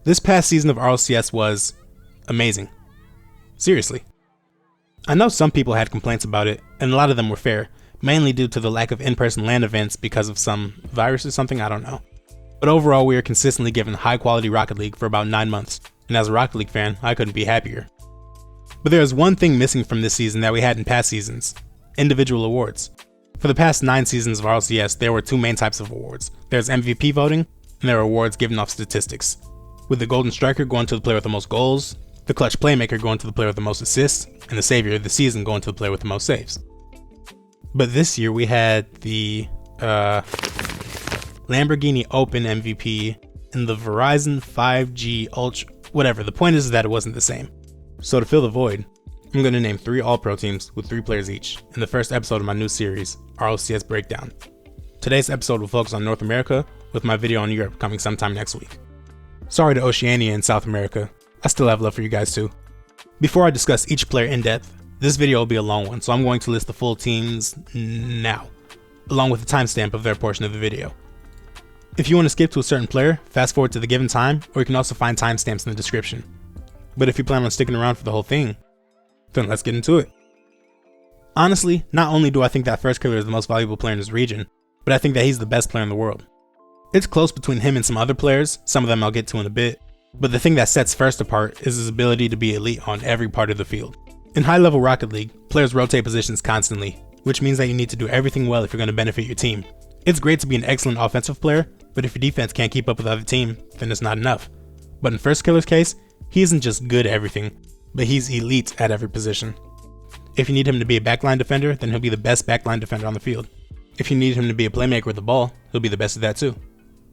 This past season of RLCS was amazing. Seriously. I know some people had complaints about it, and a lot of them were fair, mainly due to the lack of in-person LAN events because of some virus or something, I don't know. But overall, we are consistently given high-quality Rocket League for about 9 months, and as a Rocket League fan, I couldn't be happier. But there is one thing missing from this season that we had in past seasons: individual awards. For the past 9 seasons of RLCS, there were 2 main types of awards. There's MVP voting, and there are awards given off statistics, with the Golden Striker going to the player with the most goals, the Clutch Playmaker going to the player with the most assists, and the Savior of the Season going to the player with the most saves. But this year we had the Lamborghini Open MVP and the Verizon 5G Ultra, whatever. The point is that it wasn't the same. So to fill the void, I'm going to name 3 All-Pro teams with 3 players each in the first episode of my new series, RLCS Breakdown. Today's episode will focus on North America, with my video on Europe coming sometime next week. Sorry to Oceania and South America, I still have love for you guys too. Before I discuss each player in depth, this video will be a long one, so I'm going to list the full teams now, along with the timestamp of their portion of the video. If you want to skip to a certain player, fast forward to the given time, or you can also find timestamps in the description. But if you plan on sticking around for the whole thing, then let's get into it. Honestly, not only do I think that Firstkiller is the most valuable player in his region, but I think that he's the best player in the world. It's close between him and some other players, some of them I'll get to in a bit, but the thing that sets First apart is his ability to be elite on every part of the field. In high-level Rocket League, players rotate positions constantly, which means that you need to do everything well if you're going to benefit your team. It's great to be an excellent offensive player, but if your defense can't keep up with the other team, then it's not enough. But in Firstkiller's case, he isn't just good at everything, but he's elite at every position. If you need him to be a backline defender, then he'll be the best backline defender on the field. If you need him to be a playmaker with the ball, he'll be the best at that too.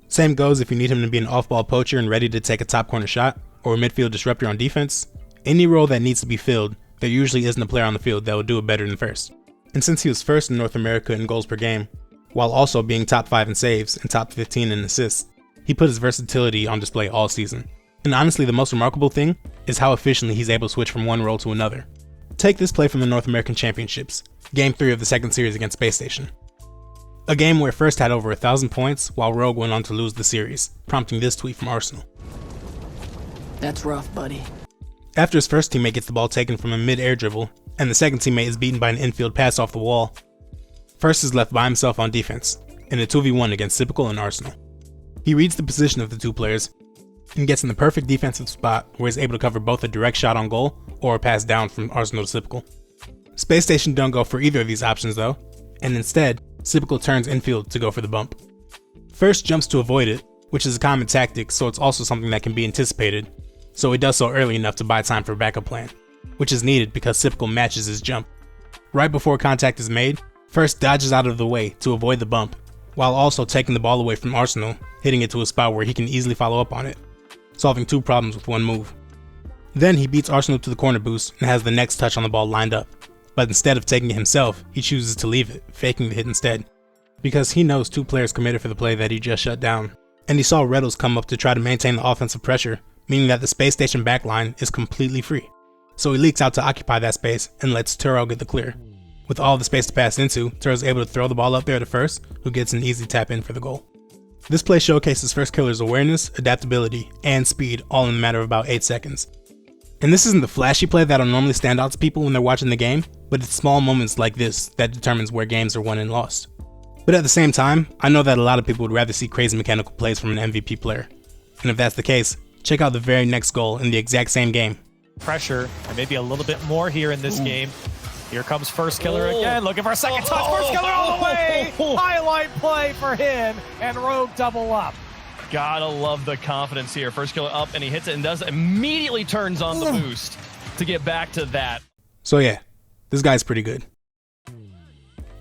Same goes if you need him to be an off-ball poacher and ready to take a top corner shot, or a midfield disruptor on defense. Any role that needs to be filled, there usually isn't a player on the field that will do it better than First. And since he was first in North America in goals per game, while also being top 5 in saves and top 15 in assists, he put his versatility on display all season. And honestly, the most remarkable thing is how efficiently he's able to switch from one role to another. Take this play from the North American Championships, Game 3 of the second series against Space Station. A game where First had over 1,000 points, while Rogue went on to lose the series, prompting this tweet from Arsenal. That's rough, buddy. After his first teammate gets the ball taken from a mid-air dribble, and the second teammate is beaten by an infield pass off the wall, First is left by himself on defense, in a 2v1 against Sypical and Arsenal. He reads the position of the 2 players, and gets in the perfect defensive spot where he's able to cover both a direct shot on goal, or a pass down from Arsenal to Sypical. Space Station don't go for either of these options though, and instead, Sypical turns infield to go for the bump. First jumps to avoid it, which is a common tactic, so it's also something that can be anticipated, so he does so early enough to buy time for a backup plan, which is needed because Sypical matches his jump. Right before contact is made, First dodges out of the way to avoid the bump, while also taking the ball away from Arsenal, hitting it to a spot where he can easily follow up on it, solving 2 problems with 1 move. Then he beats Arsenal to the corner boost and has the next touch on the ball lined up. But instead of taking it himself, he chooses to leave it, faking the hit instead, because he knows 2 players committed for the play that he just shut down. And he saw Reddles come up to try to maintain the offensive pressure, meaning that the Space Station backline is completely free. So he leaks out to occupy that space and lets Turo get the clear. With all the space to pass into, Turo's able to throw the ball up there to First, who gets an easy tap in for the goal. This play showcases Firstkiller's awareness, adaptability, and speed all in a matter of about 8 seconds. And this isn't the flashy play that'll normally stand out to people when they're watching the game, but it's small moments like this that determines where games are won and lost. But at the same time, I know that a lot of people would rather see crazy mechanical plays from an MVP player. And if that's the case, check out the very next goal in the exact same game. Pressure, and maybe a little bit more here in this game. Here comes Firstkiller again, looking for a second touch. Firstkiller all the way! Highlight play for him, and Rogue double up. Gotta love the confidence here. Firstkiller up, and he hits it and does immediately turns on the boost to get back to that. So yeah, this guy's pretty good.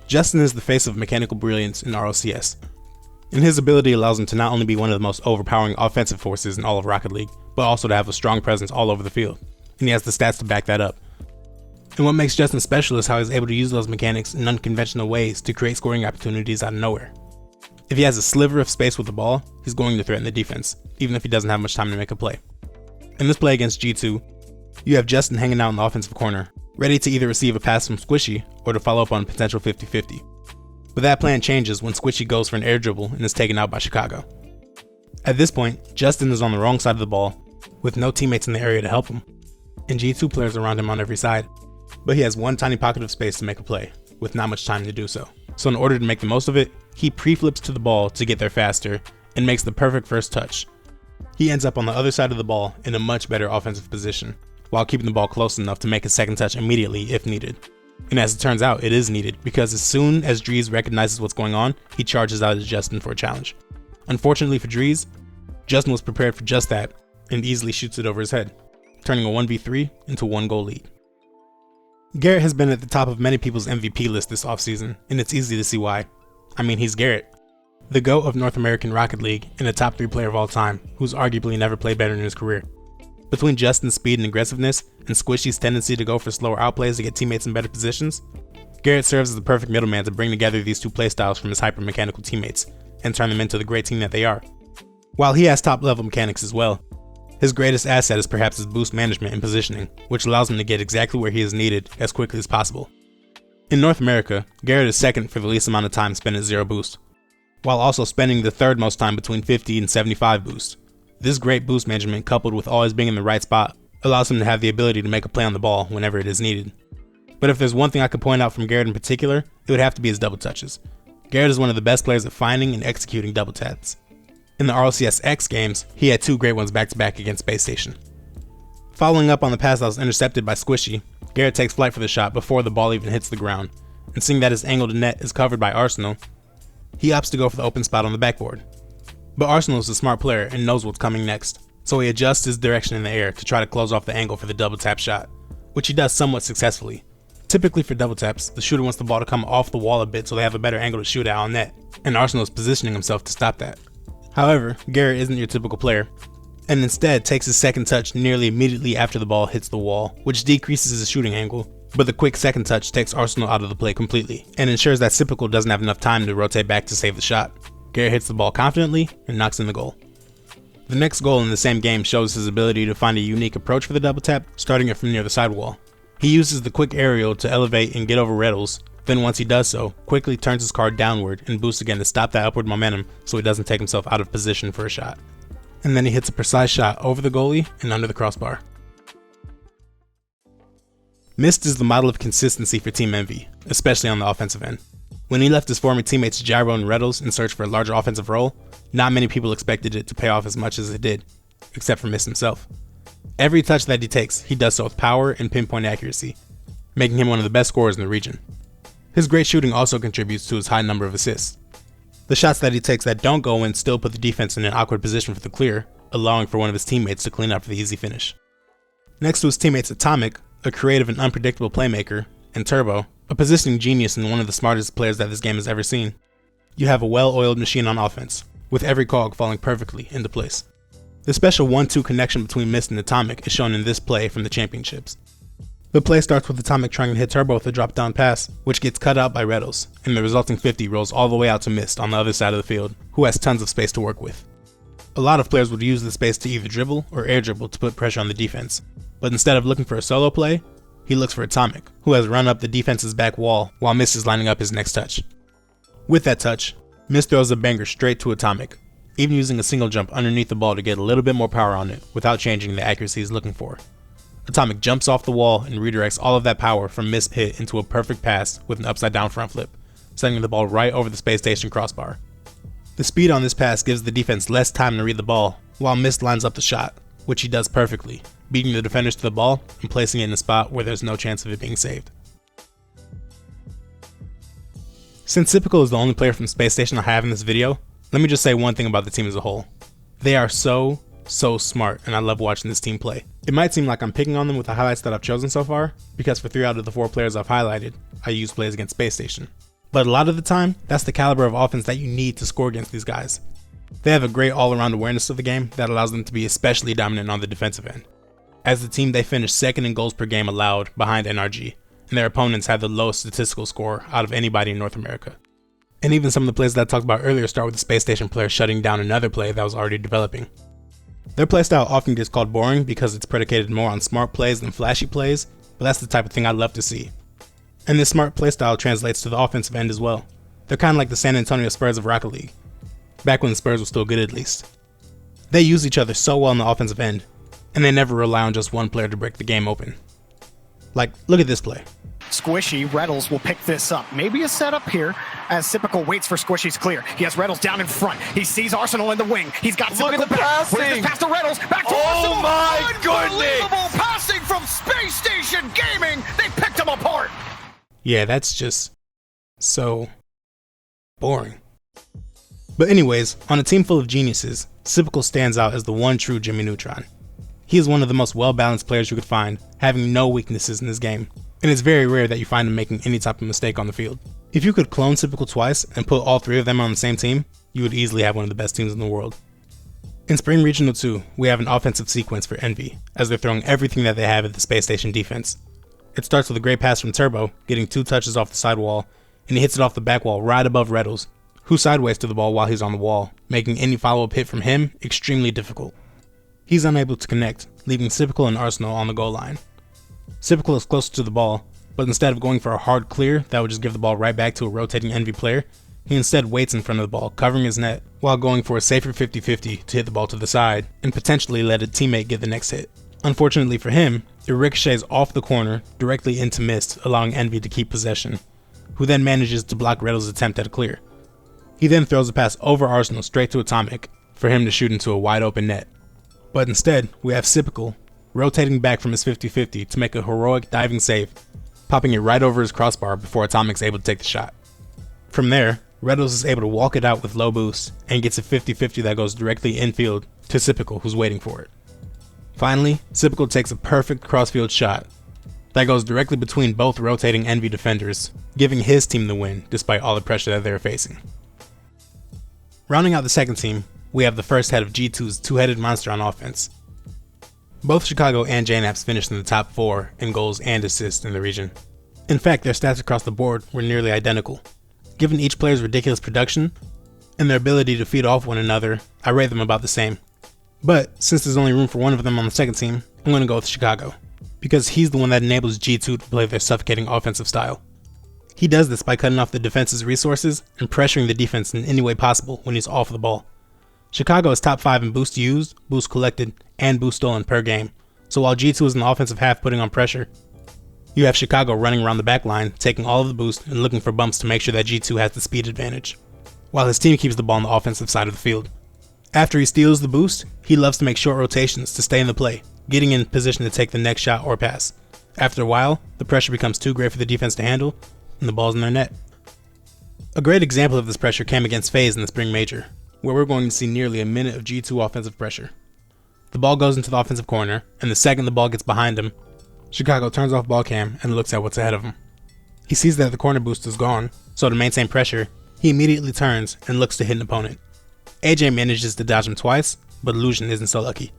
Justin is the face of mechanical brilliance in RLCS, and his ability allows him to not only be one of the most overpowering offensive forces in all of Rocket League, but also to have a strong presence all over the field, and he has the stats to back that up. And what makes Justin special is how he's able to use those mechanics in unconventional ways to create scoring opportunities out of nowhere. If he has a sliver of space with the ball, he's going to threaten the defense, even if he doesn't have much time to make a play. In this play against G2, you have Justin hanging out in the offensive corner, ready to either receive a pass from Squishy or to follow up on a potential 50-50. But that plan changes when Squishy goes for an air dribble and is taken out by Chicago. At this point, Justin is on the wrong side of the ball, with no teammates in the area to help him, and G2 players around him on every side. But he has one tiny pocket of space to make a play, with not much time to do so. So in order to make the most of it, he pre-flips to the ball to get there faster, and makes the perfect first touch. He ends up on the other side of the ball in a much better offensive position, while keeping the ball close enough to make a second touch immediately if needed. And as it turns out, it is needed, because as soon as Drees recognizes what's going on, he charges out at Justin for a challenge. Unfortunately for Drees, Justin was prepared for just that, and easily shoots it over his head, turning a 1v3 into a 1-goal lead. Garrett has been at the top of many people's MVP list this offseason, and it's easy to see why. I mean, he's Garrett, the GOAT of North American Rocket League and a top 3 player of all time, who's arguably never played better in his career. Between Justin's speed and aggressiveness, and Squishy's tendency to go for slower outplays to get teammates in better positions, Garrett serves as the perfect middleman to bring together these two playstyles from his hyper-mechanical teammates, and turn them into the great team that they are. While he has top-level mechanics as well, his greatest asset is perhaps his boost management and positioning, which allows him to get exactly where he is needed as quickly as possible. In North America, Garrett is second for the least amount of time spent at 0 boost, while also spending the third most time between 50 and 75 boost. This great boost management, coupled with always being in the right spot, allows him to have the ability to make a play on the ball whenever it is needed. But if there's one thing I could point out from Garrett in particular, it would have to be his double touches. Garrett is one of the best players at finding and executing double taps. In the RLCS X games, he had 2 great ones back-to-back against Space Station. Following up on the pass that was intercepted by Squishy, Garrett takes flight for the shot before the ball even hits the ground, and seeing that his angle to net is covered by Arsenal, he opts to go for the open spot on the backboard. But Arsenal is a smart player and knows what's coming next, so he adjusts his direction in the air to try to close off the angle for the double tap shot, which he does somewhat successfully. Typically for double taps, the shooter wants the ball to come off the wall a bit so they have a better angle to shoot at on net, and Arsenal is positioning himself to stop that. However, Garrett isn't your typical player, and instead takes his second touch nearly immediately after the ball hits the wall, which decreases his shooting angle, but the quick second touch takes Arsenal out of the play completely, and ensures that Sypical doesn't have enough time to rotate back to save the shot. Garrett hits the ball confidently and knocks in the goal. The next goal in the same game shows his ability to find a unique approach for the double tap, starting it from near the sidewall. He uses the quick aerial to elevate and get over Reddles, then once he does so, quickly turns his card downward and boosts again to stop that upward momentum so he doesn't take himself out of position for a shot. And then he hits a precise shot over the goalie and under the crossbar. Mist is the model of consistency for Team Envy, especially on the offensive end. When he left his former teammates Gyro and Reddles in search for a larger offensive role, not many people expected it to pay off as much as it did, except for Mist himself. Every touch that he takes, he does so with power and pinpoint accuracy, making him one of the best scorers in the region. His great shooting also contributes to his high number of assists. The shots that he takes that don't go in still put the defense in an awkward position for the clear, allowing for one of his teammates to clean up for the easy finish. Next to his teammates Atomic, a creative and unpredictable playmaker, and Turbo, a positioning genius and one of the smartest players that this game has ever seen, you have a well-oiled machine on offense, with every cog falling perfectly into place. The special 1-2 connection between Mist and Atomic is shown in this play from the championships. The play starts with Atomic trying to hit Turbo with a drop-down pass, which gets cut out by Reddles, and the resulting 50 rolls all the way out to Mist on the other side of the field, who has tons of space to work with. A lot of players would use the space to either dribble or air dribble to put pressure on the defense, but instead of looking for a solo play, he looks for Atomic, who has run up the defense's back wall while Mist is lining up his next touch. With that touch, Mist throws a banger straight to Atomic, even using a single jump underneath the ball to get a little bit more power on it without changing the accuracy he's looking for. Atomic jumps off the wall and redirects all of that power from Mist hit into a perfect pass with an upside down front flip, sending the ball right over the space station crossbar. The speed on this pass gives the defense less time to read the ball, while Mist lines up the shot, which he does perfectly, beating the defenders to the ball and placing it in a spot where there's no chance of it being saved. Since Sypical is the only player from Space Station I have in this video, let me just say one thing about the team as a whole. They are so smart, and I love watching this team play. It might seem like I'm picking on them with the highlights that I've chosen so far, because for 3 out of the 4 players I've highlighted, I use plays against Space Station. But a lot of the time, that's the caliber of offense that you need to score against these guys. They have a great all-around awareness of the game that allows them to be especially dominant on the defensive end. As a team, they finished second in goals per game allowed behind NRG, and their opponents had the lowest statistical score out of anybody in North America. And even some of the plays that I talked about earlier start with the Space Station player shutting down another play that was already developing. Their playstyle often gets called boring because it's predicated more on smart plays than flashy plays, but that's the type of thing I'd love to see. And this smart playstyle translates to the offensive end as well. They're kind of like the San Antonio Spurs of Rocket League, back when the Spurs were still good at least. They use each other so well on the offensive end, and they never rely on just one player to break the game open. Like, look at this play. Squishy, Reddles will pick this up. Maybe a setup here as Sypical waits for Squishy's clear. He has Reddles down in front. He sees Arsenal in the wing. He's got Look at Sypical the back. passing. Where's this pass to Reddles? Back to Arsenal. Oh my goodness! Unbelievable passing from Space Station Gaming. They picked him apart. Yeah, that's just so boring. But anyways, on a team full of geniuses, Sypical stands out as the one true Jimmy Neutron. He is one of the most well-balanced players you could find, having no weaknesses in this game, and it's very rare that you find him making any type of mistake on the field. If you could clone Sypical twice and put all three of them on the same team, you would easily have one of the best teams in the world. In Spring Regional 2, we have an offensive sequence for Envy, as they're throwing everything that they have at the Space Station defense. It starts with a great pass from Turbo, getting 2 touches off the sidewall, and he hits it off the back wall right above Reddles, who sideways to the ball while he's on the wall, making any follow-up hit from him extremely difficult. He's unable to connect, leaving Sypical and Arsenal on the goal line. Sypical is closer to the ball, but instead of going for a hard clear that would just give the ball right back to a rotating Envy player, he instead waits in front of the ball, covering his net, while going for a safer 50-50 to hit the ball to the side, and potentially let a teammate get the next hit. Unfortunately for him, it ricochets off the corner, directly into mist, allowing Envy to keep possession, who then manages to block Reddles' attempt at a clear. He then throws a pass over Arsenal straight to Atomic, for him to shoot into a wide open net. But instead, we have Sypical rotating back from his 50-50 to make a heroic diving save, popping it right over his crossbar before Atomic's able to take the shot. From there, Reddles is able to walk it out with low boost and gets a 50-50 that goes directly infield to Sypical, who's waiting for it. Finally, Sypical takes a perfect crossfield shot that goes directly between both rotating Envy defenders, giving his team the win despite all the pressure that they're facing. Rounding out the second team, we have the first head of G2's two-headed monster on offense. Both Chicago and JKnaps finished in the top 4 in goals and assists in the region. In fact, their stats across the board were nearly identical. Given each player's ridiculous production and their ability to feed off one another, I rate them about the same. But since there's only room for one of them on the second team, I'm going to go with Chicago, because he's the one that enables G2 to play their suffocating offensive style. He does this by cutting off the defense's resources and pressuring the defense in any way possible when he's off the ball. Chicago is top 5 in boost used, boost collected, and boost stolen per game, so while G2 is in the offensive half putting on pressure, you have Chicago running around the back line, taking all of the boost and looking for bumps to make sure that G2 has the speed advantage, while his team keeps the ball on the offensive side of the field. After he steals the boost, he loves to make short rotations to stay in the play, getting in position to take the next shot or pass. After a while, the pressure becomes too great for the defense to handle, and the ball's in their net. A great example of this pressure came against FaZe in the Spring Major, where we're going to see nearly a minute of G2 offensive pressure. The ball goes into the offensive corner, and the second the ball gets behind him, Chicago turns off ball cam and looks at what's ahead of him. He sees that the corner boost is gone, so to maintain pressure, he immediately turns and looks to hit an opponent. AyyJayy manages to dodge him twice, but Illusion isn't so lucky.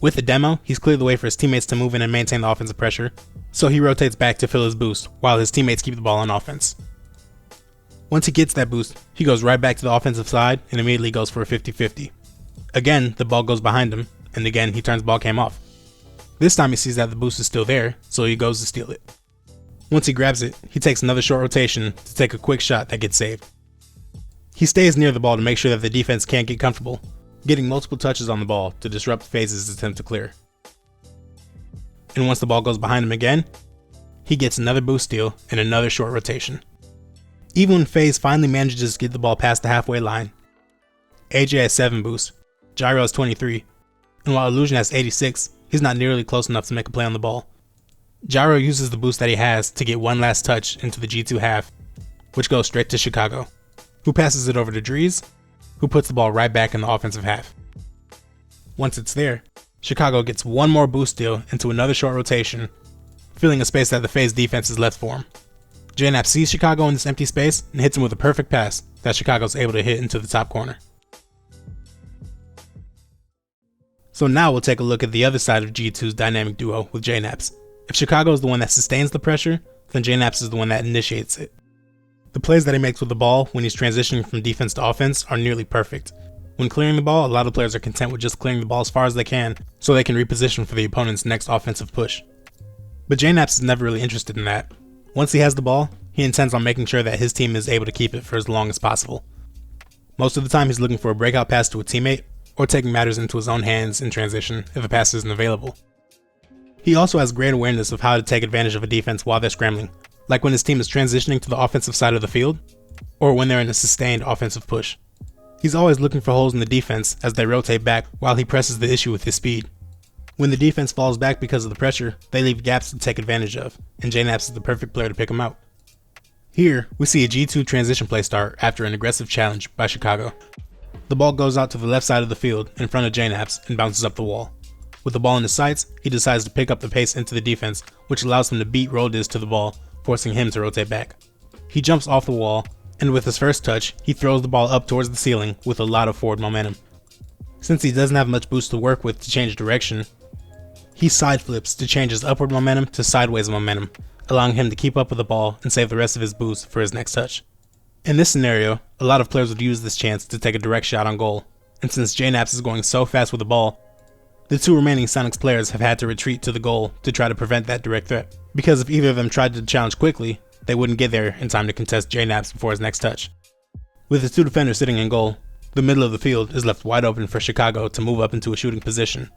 With the demo, he's cleared the way for his teammates to move in and maintain the offensive pressure, so he rotates back to fill his boost, while his teammates keep the ball on offense. Once he gets that boost, he goes right back to the offensive side and immediately goes for a 50-50. Again, the ball goes behind him, and again he turns ball cam off. This time he sees that the boost is still there, so he goes to steal it. Once he grabs it, he takes another short rotation to take a quick shot that gets saved. He stays near the ball to make sure that the defense can't get comfortable, getting multiple touches on the ball to disrupt FaZe's attempt to clear. And once the ball goes behind him again, he gets another boost steal and another short rotation. Even when FaZe finally manages to get the ball past the halfway line, AyyJayy has 7 boosts, Gyro has 23, and while Illusion has 86, he's not nearly close enough to make a play on the ball. Gyro uses the boost that he has to get one last touch into the G2 half, which goes straight to Chicago, who passes it over to Drees, who puts the ball right back in the offensive half. Once it's there, Chicago gets one more boost steal into another short rotation, filling a space that the FaZe defense has left for him. JKnaps sees Chicago in this empty space and hits him with a perfect pass that Chicago's able to hit into the top corner. So now we'll take a look at the other side of G2's dynamic duo with JKnaps. If Chicago is the one that sustains the pressure, then JKnaps is the one that initiates it. The plays that he makes with the ball when he's transitioning from defense to offense are nearly perfect. When clearing the ball, a lot of players are content with just clearing the ball as far as they can so they can reposition for the opponent's next offensive push. But JKnaps is never really interested in that. Once he has the ball, he intends on making sure that his team is able to keep it for as long as possible. Most of the time he's looking for a breakout pass to a teammate, or taking matters into his own hands in transition if a pass isn't available. He also has great awareness of how to take advantage of a defense while they're scrambling, like when his team is transitioning to the offensive side of the field, or when they're in a sustained offensive push. He's always looking for holes in the defense as they rotate back while he presses the issue with his speed. When the defense falls back because of the pressure, they leave gaps to take advantage of, and JKnaps is the perfect player to pick him out. Here, we see a G2 transition play start after an aggressive challenge by Chicago. The ball goes out to the left side of the field in front of JKnaps and bounces up the wall. With the ball in his sights, he decides to pick up the pace into the defense, which allows him to beat Roldiz to the ball, forcing him to rotate back. He jumps off the wall, and with his first touch, he throws the ball up towards the ceiling with a lot of forward momentum. Since he doesn't have much boost to work with to change direction, he side flips to change his upward momentum to sideways momentum, allowing him to keep up with the ball and save the rest of his boost for his next touch. In this scenario, a lot of players would use this chance to take a direct shot on goal, and since JKnaps is going so fast with the ball, the two remaining Sonics players have had to retreat to the goal to try to prevent that direct threat, because if either of them tried to challenge quickly, they wouldn't get there in time to contest JKnaps before his next touch. With his two defenders sitting in goal, the middle of the field is left wide open for Chicago to move up into a shooting position.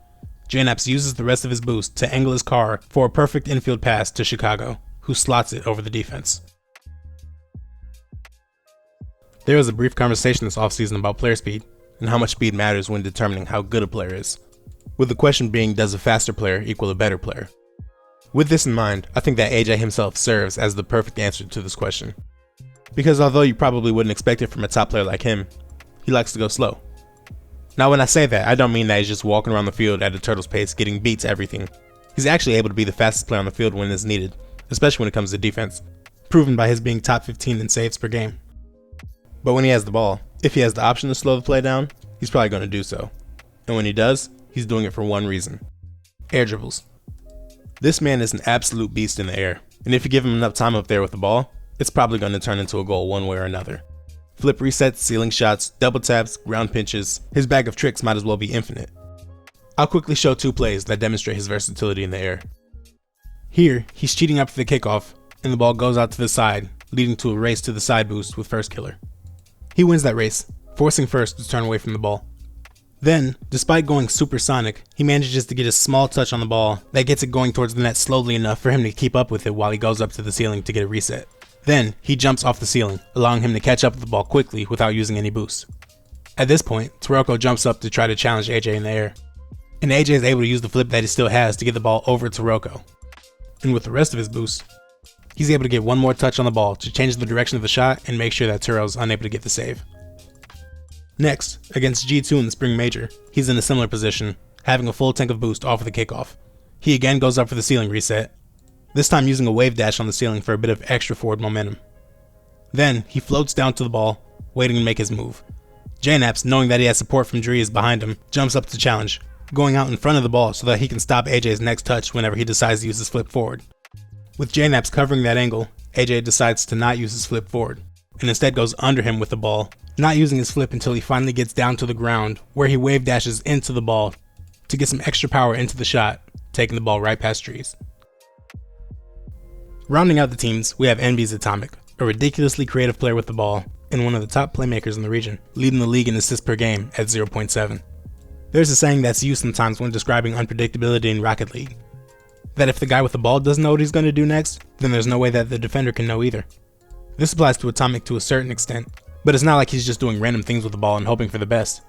JKnaps uses the rest of his boost to angle his car for a perfect infield pass to Chicago, who slots it over the defense. There was a brief conversation this offseason about player speed, and how much speed matters when determining how good a player is, with the question being, does a faster player equal a better player? With this in mind, I think that AyyJayy himself serves as the perfect answer to this question. Because although you probably wouldn't expect it from a top player like him, he likes to go slow. Now when I say that, I don't mean that he's just walking around the field at a turtle's pace getting beat to everything. He's actually able to be the fastest player on the field when it's needed, especially when it comes to defense, proven by his being top 15 in saves per game. But when he has the ball, if he has the option to slow the play down, he's probably going to do so. And when he does, he's doing it for one reason: air dribbles. This man is an absolute beast in the air, and if you give him enough time up there with the ball, it's probably going to turn into a goal one way or another. Flip resets, ceiling shots, double taps, ground pinches, his bag of tricks might as well be infinite. I'll quickly show two plays that demonstrate his versatility in the air. Here, he's cheating up for the kickoff, and the ball goes out to the side, leading to a race to the side boost with Firstkiller. He wins that race, forcing First to turn away from the ball. Then, despite going supersonic, he manages to get a small touch on the ball that gets it going towards the net slowly enough for him to keep up with it while he goes up to the ceiling to get a reset. Then, he jumps off the ceiling, allowing him to catch up with the ball quickly without using any boost. At this point, Taroko jumps up to try to challenge AyyJayy in the air, and AyyJayy is able to use the flip that he still has to get the ball over Taroko. And with the rest of his boost, he's able to get one more touch on the ball to change the direction of the shot and make sure that Turo's unable to get the save. Next, against G2 in the Spring Major, he's in a similar position, having a full tank of boost off of the kickoff. He again goes up for the ceiling reset, this time using a wave dash on the ceiling for a bit of extra forward momentum. Then, he floats down to the ball, waiting to make his move. JKnaps, knowing that he has support from Dries behind him, jumps up to challenge, going out in front of the ball so that he can stop AyyJay's next touch whenever he decides to use his flip forward. With JKnaps covering that angle, AyyJayy decides to not use his flip forward, and instead goes under him with the ball, not using his flip until he finally gets down to the ground, where he wave dashes into the ball to get some extra power into the shot, taking the ball right past Dries. Rounding out the teams, we have Envy's Atomic, a ridiculously creative player with the ball, and one of the top playmakers in the region, leading the league in assists per game at 0.7. There's a saying that's used sometimes when describing unpredictability in Rocket League, that if the guy with the ball doesn't know what he's going to do next, then there's no way that the defender can know either. This applies to Atomic to a certain extent, but it's not like he's just doing random things with the ball and hoping for the best.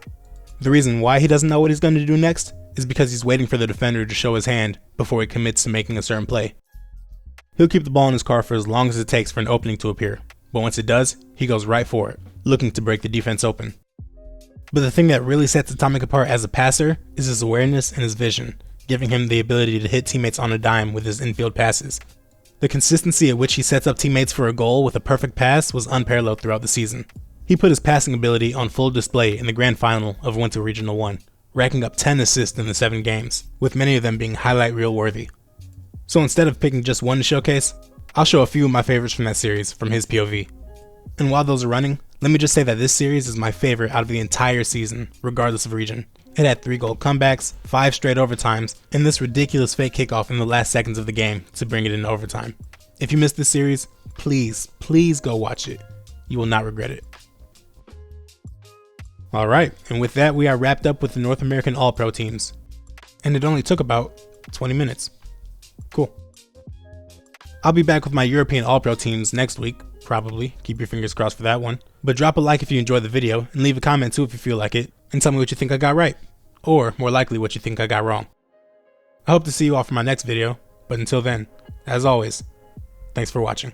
The reason why he doesn't know what he's going to do next is because he's waiting for the defender to show his hand before he commits to making a certain play. He'll keep the ball in his car for as long as it takes for an opening to appear, but once it does, he goes right for it, looking to break the defense open. But the thing that really sets Atomic apart as a passer is his awareness and his vision, giving him the ability to hit teammates on a dime with his infield passes. The consistency at which he sets up teammates for a goal with a perfect pass was unparalleled throughout the season. He put his passing ability on full display in the grand final of Winter Regional 1, racking up 10 assists in the 7 games, with many of them being highlight reel worthy. So instead of picking just one to showcase, I'll show a few of my favorites from that series from his POV. And while those are running, let me just say that this series is my favorite out of the entire season, regardless of region. It had 3 goal comebacks, 5 straight overtimes, and this ridiculous fake kickoff in the last seconds of the game to bring it into overtime. If you missed this series, please go watch it. You will not regret it. Alright, and with that we are wrapped up with the North American All-Pro teams. And it only took about 20 minutes. Cool. I'll be back with my European All-Pro teams next week, probably. Keep your fingers crossed for that one. But drop a like if you enjoyed the video, and leave a comment too if you feel like it, and tell me what you think I got right. Or, more likely, what you think I got wrong. I hope to see you all for my next video, but until then, as always, thanks for watching.